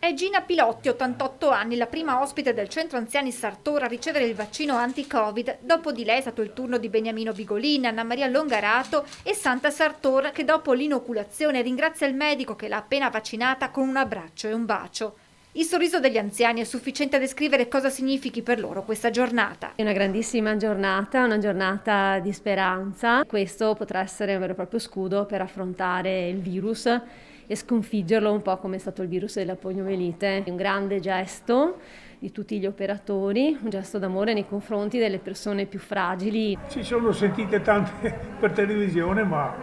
È Gina Pilotti, 88 anni, la prima ospite del centro anziani Sartor a ricevere il vaccino anti-Covid. Dopo di lei è stato il turno di Beniamino Bigolin, Anna Maria Longarato e Santa Sartor, che dopo l'inoculazione ringrazia il medico che l'ha appena vaccinata con un abbraccio e un bacio. Il sorriso degli anziani è sufficiente a descrivere cosa significhi per loro questa giornata. È una grandissima giornata, una giornata di speranza. Questo potrà essere un vero e proprio scudo per affrontare il virus e sconfiggerlo un po' come è stato il virus della poliomielite. È un grande gesto di tutti gli operatori, un gesto d'amore nei confronti delle persone più fragili. Ci sono sentite tante per televisione, ma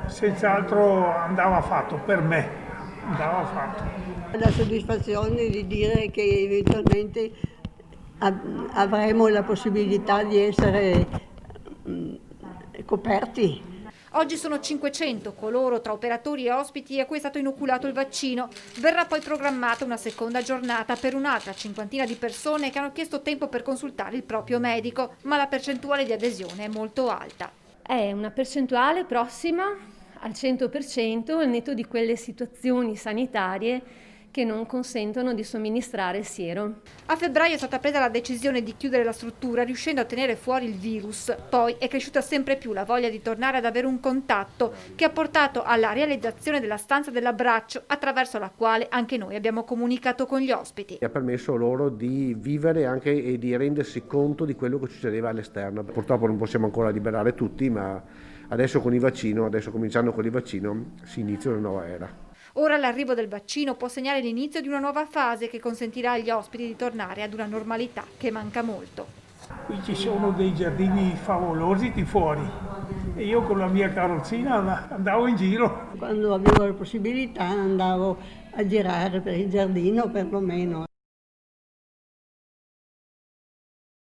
senz'altro andava fatto per me, andava fatto. La soddisfazione di dire che eventualmente avremo la possibilità di essere coperti. Oggi sono 500 coloro tra operatori e ospiti a cui è stato inoculato il vaccino. Verrà poi programmata una seconda giornata per un'altra cinquantina di persone che hanno chiesto tempo per consultare il proprio medico, ma la percentuale di adesione è molto alta. È una percentuale prossima al 100% al netto di quelle situazioni sanitarie che non consentono di somministrare il siero. A febbraio è stata presa la decisione di chiudere la struttura, riuscendo a tenere fuori il virus. Poi è cresciuta sempre più la voglia di tornare ad avere un contatto, che ha portato alla realizzazione della stanza dell'abbraccio, attraverso la quale anche noi abbiamo comunicato con gli ospiti. Ha permesso loro di vivere anche e di rendersi conto di quello che succedeva all'esterno. Purtroppo non possiamo ancora liberare tutti, ma adesso cominciando con il vaccino, si inizia una nuova era. Ora l'arrivo del vaccino può segnare l'inizio di una nuova fase che consentirà agli ospiti di tornare ad una normalità che manca molto. Qui ci sono dei giardini favolosi di fuori e io con la mia carrozzina andavo in giro. Quando avevo la possibilità andavo a girare per il giardino perlomeno.